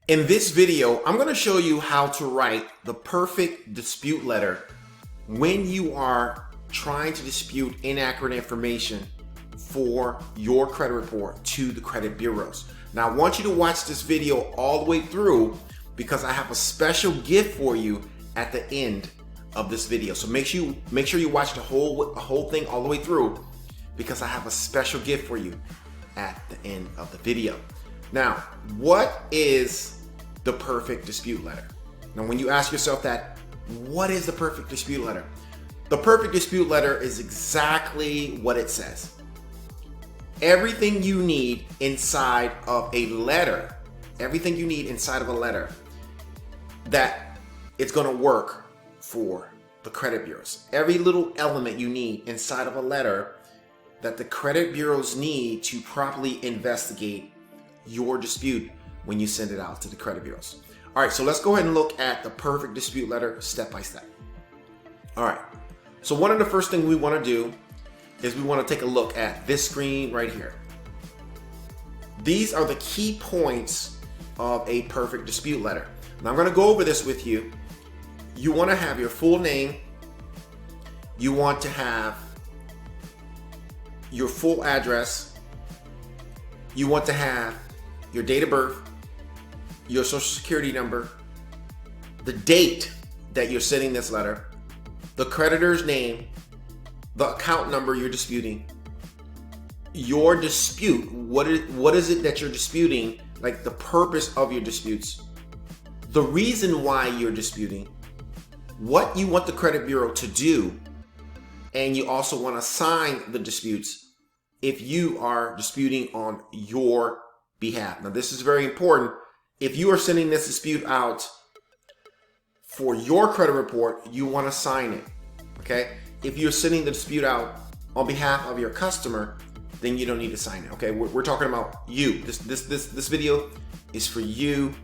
In this video, I'm going to show you how to write the perfect dispute letter when you are trying to dispute inaccurate information for your credit report to the credit bureaus. Now, I want you to watch this video all the way through because I have a special gift for you at the end of this video. So make sure you watch the whole thing all the way through because I have a special gift for you at the end of the video. Now, what is the perfect dispute letter? Now, when you ask yourself that, what is the perfect dispute letter? The perfect dispute letter is exactly what it says. Everything you need inside of a letter, that it's going to work for the credit bureaus. Every little element you need inside of a letter that the credit bureaus need to properly investigate your dispute when you send it out to the credit bureaus. All right, so let's go ahead and look at the perfect dispute letter step by step. All right, so one of the first things we want to do is we want to take a look at this screen right here. These are the key points of a perfect dispute letter. Now I'm going to go over this with you. You want to have your full name. You want to have your full address. You want to have your date of birth, your social security number, the date that you're sending this letter, the creditor's name, the account number you're disputing, your dispute, what is it that you're disputing, like the purpose of your disputes, the reason why you're disputing, what you want the credit bureau to do, and you also want to sign the disputes if you are disputing on your behalf. Now, this is very important. If you are sending this dispute out for your credit report, you want to sign it, okay? If you're sending the dispute out on behalf of your customer, then you don't need to sign it, okay? We're talking about you. This video is for you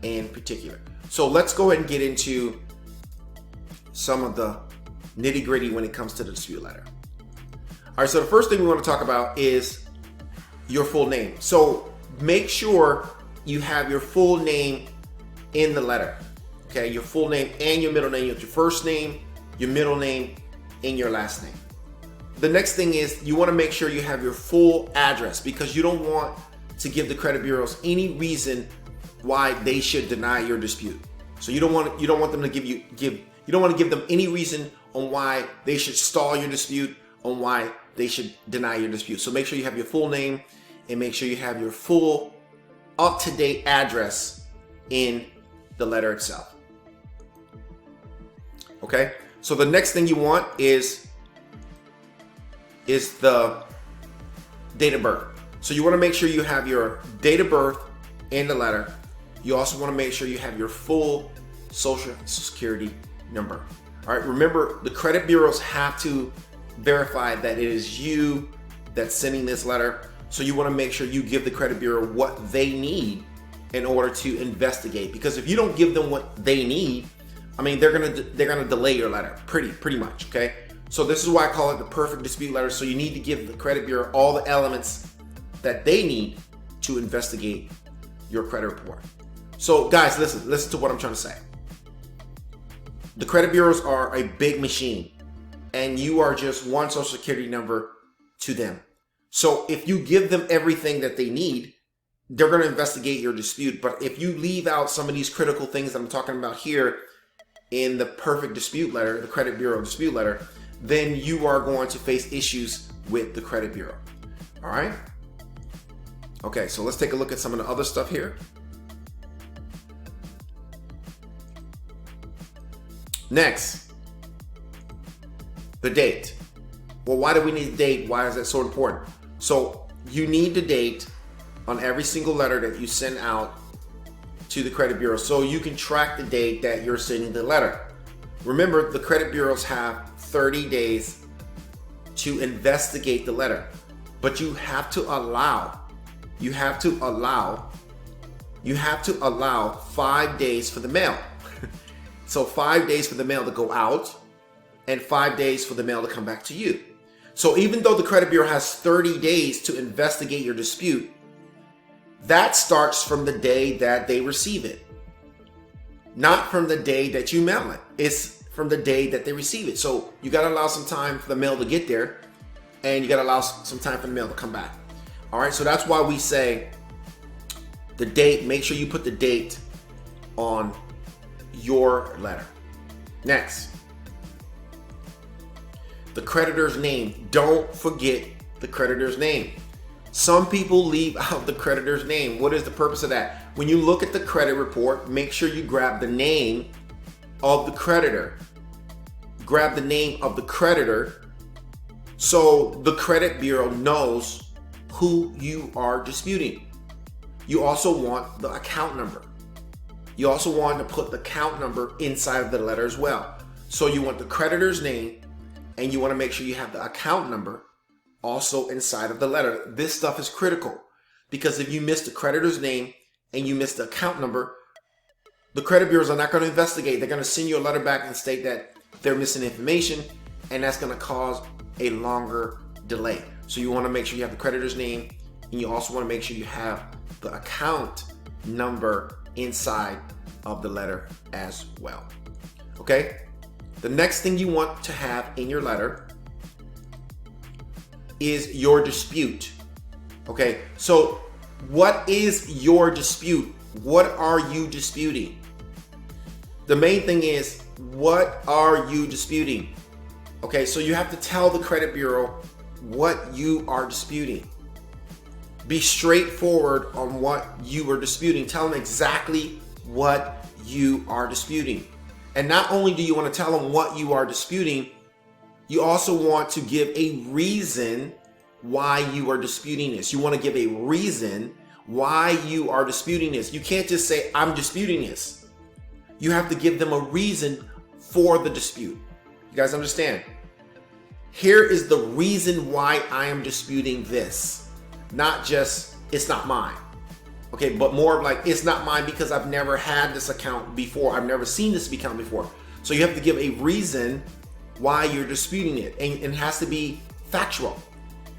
in particular. So let's go ahead and get into some of the nitty-gritty when it comes to the dispute letter. All right, so the first thing we want to talk about is your full name. So make sure you have your full name in the letter, okay? Your full name and your middle name. You have your first name, your middle name, and your last name. The next thing is you want to make sure you have your full address because you don't want to give the credit bureaus any reason why they should deny your dispute. So you don't want them to give them any reason on why they should stall your dispute, on why they should deny your dispute. So make sure you have your full name and make sure you have your full up-to-date address in the letter itself. Okay, so the next thing you want is the date of birth. So you want to make sure you have your date of birth in the letter. You also want to make sure you have your full social security number. All right, remember the credit bureaus have to verify that it is you that's sending this letter. So you want to make sure you give the credit bureau what they need in order to investigate. Because if you don't give them what they need, I mean, they're gonna delay your letter pretty much. Okay. So this is why I call it the perfect dispute letter. So you need to give the credit bureau all the elements that they need to investigate your credit report. So guys, listen to what I'm trying to say. The credit bureaus are a big machine, and you are just one social security number to them. So if you give them everything that they need, they're going to investigate your dispute. But if you leave out some of these critical things that I'm talking about here in the perfect dispute letter, the credit bureau dispute letter, then you are going to face issues with the credit bureau. All right? Okay, so let's take a look at some of the other stuff here. Next, the date. Well, why do we need the date? Why is that so important? So you need the date on every single letter that you send out to the credit bureau so you can track the date that you're sending the letter. Remember, the credit bureaus have 30 days to investigate the letter, but you have to allow 5 days for the mail. So 5 days for the mail to go out and 5 days for the mail to come back to you. So even though the credit bureau has 30 days to investigate your dispute, that starts from the day that they receive it. Not from the day that you mail it. It's from the day that they receive it. So you got to allow some time for the mail to get there, and you got to allow some time for the mail to come back. All right, so that's why we say the date. Make sure you put the date on your letter. Next, the creditor's name. Don't forget the creditor's name. Some people leave out the creditor's name. What is the purpose of that? When you look at the credit report, make sure you grab the name of the creditor. Grab the name of the creditor so the credit bureau knows who you are disputing. You also want the account number. You also want to put the account number inside of the letter as well. So you want the creditor's name, and you want to make sure you have the account number also inside of the letter. This stuff is critical, because if you miss the creditor's name and you miss the account number, the credit bureaus are not going to investigate. They're going to send you a letter back and state that they're missing information, and that's going to cause a longer delay. So you want to make sure you have the creditor's name, and you also want to make sure you have the account number inside of the letter as well. Okay? The next thing you want to have in your letter is your dispute. Okay, so what is your dispute? What are you disputing? The main thing is, what are you disputing? Okay, so you have to tell the credit bureau what you are disputing. Be straightforward on what you are disputing. Tell them exactly what you are disputing. And not only do you want to tell them what you are disputing, you also want to give a reason why you are disputing this. You want to give a reason why you are disputing this. You can't just say, I'm disputing this. You have to give them a reason for the dispute. You guys understand? Here is the reason why I am disputing this. Not just, it's not mine. Okay, but more of like, it's not mine because I've never had this account before. I've never seen this account before. So you have to give a reason why you're disputing it. And it has to be factual.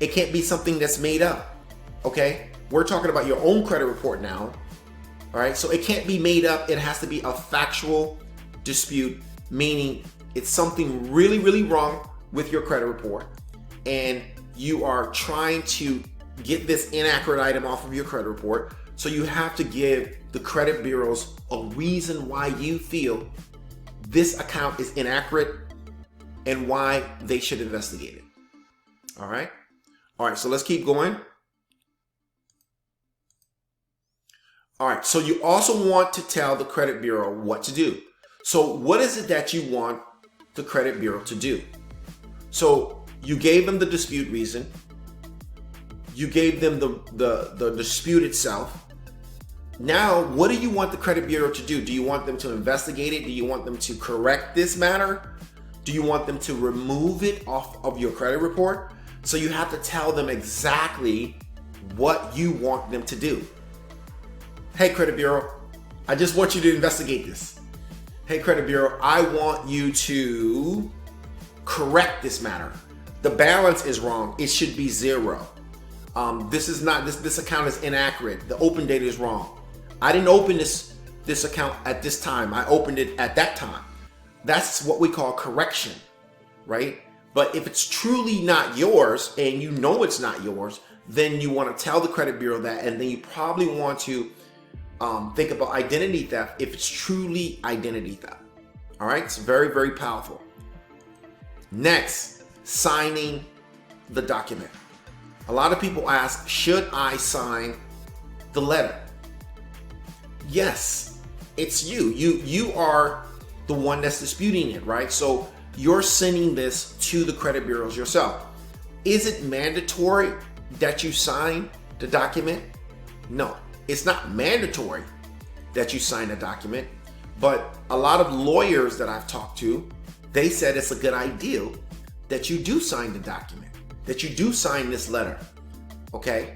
It can't be something that's made up. Okay? We're talking about your own credit report now. All right? So it can't be made up. It has to be a factual dispute, meaning it's something really, really wrong with your credit report, and you are trying to get this inaccurate item off of your credit report. So you have to give the credit bureaus a reason why you feel this account is inaccurate and why they should investigate it. All right? All right, so let's keep going. All right, so you also want to tell the credit bureau what to do. So what is it that you want the credit bureau to do? So you gave them the dispute reason. You gave them the dispute itself. Now, what do you want the credit bureau to do? Do you want them to investigate it? Do you want them to correct this matter? Do you want them to remove it off of your credit report? So you have to tell them exactly what you want them to do. Hey, credit bureau, I just want you to investigate this. Hey, credit bureau, I want you to correct this matter. The balance is wrong. It should be 0. This account is inaccurate. The open date is wrong. I didn't open this account at this time. I opened it at that time. That's what we call correction, right? But if it's truly not yours and you know it's not yours, then you want to tell the credit bureau that, and then you probably want to think about identity theft if it's truly identity theft. All right, it's very, very powerful. Next, signing the document. A lot of people ask, should I sign the letter? Yes, it's you. You are the one that's disputing it, right? So you're sending this to the credit bureaus yourself. Is it mandatory that you sign the document? No, it's not mandatory that you sign the document, but a lot of lawyers that I've talked to, they said it's a good idea that you do sign the document, that you do sign this letter. Okay?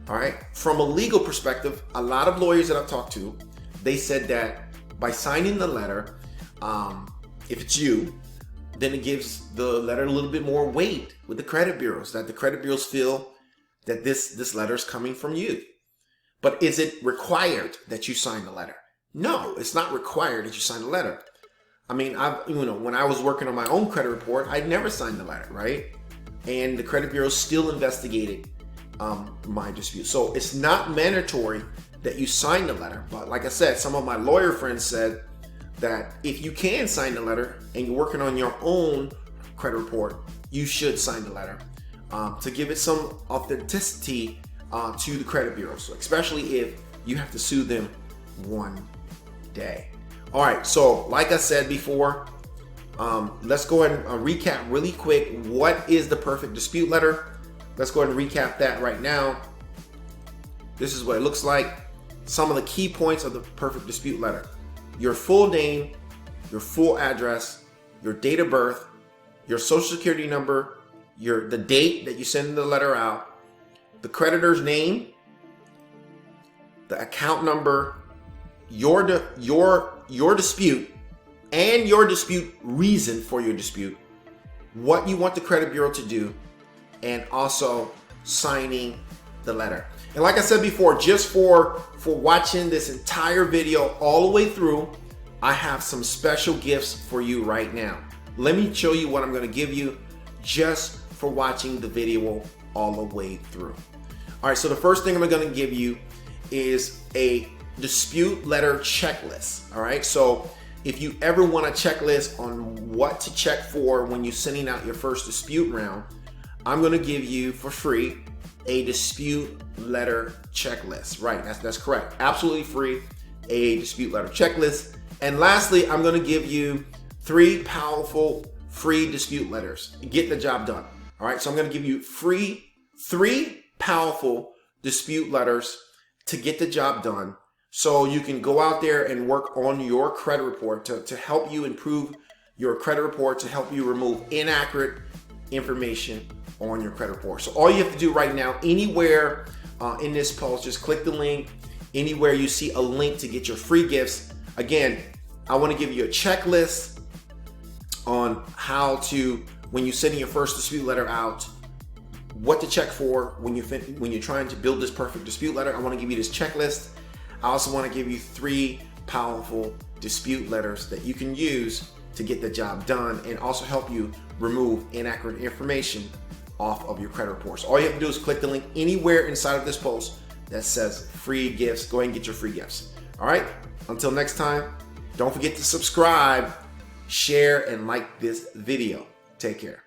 All right? From a legal perspective, a lot of lawyers that I've talked to, they said that by signing the letter, if it's you, then it gives the letter a little bit more weight with the credit bureaus, that the credit bureaus feel that this letter is coming from you. But is it required that you sign the letter? No, it's not required that you sign the letter. I mean, when I was working on my own credit report, I never signed the letter, right? And the credit bureau still investigated my dispute. So it's not mandatory that you sign the letter. But like I said, some of my lawyer friends said that if you can sign the letter and you're working on your own credit report, you should sign the letter to give it some authenticity to the credit bureau. So especially if you have to sue them one day. All right, so like I said before, let's go ahead and recap really quick. What is the perfect dispute letter? Let's go ahead and recap that right now. This is what it looks like. Some of the key points of the perfect dispute letter: your full name, your full address, your date of birth, your social security number, the date that you send the letter out, the creditor's name, the account number, your dispute, and your dispute reason for your dispute, what you want the credit bureau to do, and also signing the letter. And like I said before, just for watching this entire video all the way through, I have some special gifts for you right now. Let me show you what I'm going to give you just for watching the video all the way through. All right, so the first thing I'm going to give you is a dispute letter checklist. All right, so if you ever want a checklist on what to check for when you're sending out your first dispute round, I'm going to give you for free a dispute letter checklist. Right, that's correct. Absolutely free, a dispute letter checklist. And lastly, I'm going to give you 3 powerful free dispute letters. Get the job done. All right, so I'm going to give you free 3 powerful dispute letters to get the job done, so you can go out there and work on your credit report to help you improve your credit report, to help you remove inaccurate information on your credit report. So all you have to do right now, anywhere in this post, just click the link. Anywhere you see a link to get your free gifts. Again, I want to give you a checklist on how to, when you're sending your first dispute letter out, what to check for when you're trying to build this perfect dispute letter. I want to give you this checklist. I also want to give you 3 powerful dispute letters that you can use to get the job done and also help you remove inaccurate information off of your credit reports. All you have to do is click the link anywhere inside of this post that says free gifts. Go ahead and get your free gifts. All right, until next time, don't forget to subscribe, share, and like this video. Take care.